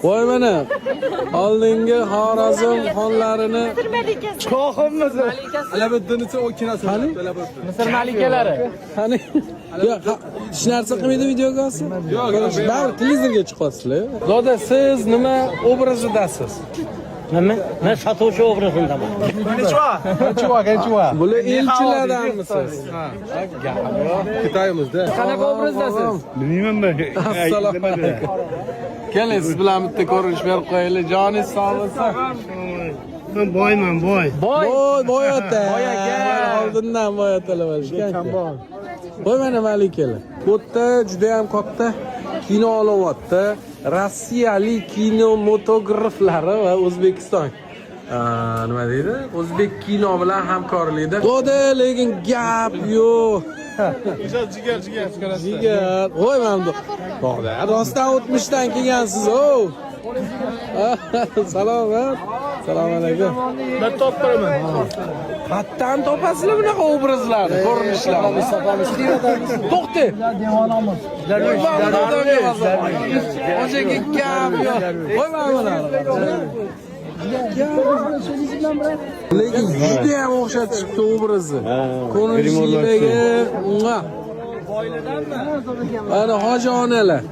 Voy mana oldingi Xorazm xonlarini Shohimiz. Alabiddinning o kinasi. Misr malikalari. qani yo'q hech narsa qilmaydi videoga olsin. Yo'q, baribir televizorga chiqasizlar. Zoda siz nima obrazidasiz? Nima? Men sotuvchi obrazindaman. Konnichiwa. Bular elchilardanmisiz? Xitoymizda. Qanaqa obrazdasiz? Bilmayman ben. Assalomu alaykum. Keling, siz bilan bitta ko'rinish berib qo'yaylik. Joningiz sog' bo'lsin. Ben boyman, boy. Boy ota. Oldindan boy otalar bo'lishgan. Voy mana malikalar. Bu yerda juda ham katta kino olyapti. Rossiyalik kinematograflari va O'zbekiston nima deydi? O'zbek kino bilan hamkorlikda. Qo'da lekin gap yo'q. Jigar. Voy mana bu. Rostdan 70dan kelgansiz, o. Salomat. Assalomu alaykum. Ben top ko'raman. Qattan topasizlar bunaqa obrazlarni, ko'rinishlarni. To'xta. Devoramiz. O'shaga gap yo'q. Voy mana bular. Lekin juda ham o'xshatishibdi obrazni. Ko'rinishlariga. Mana hoji onalar.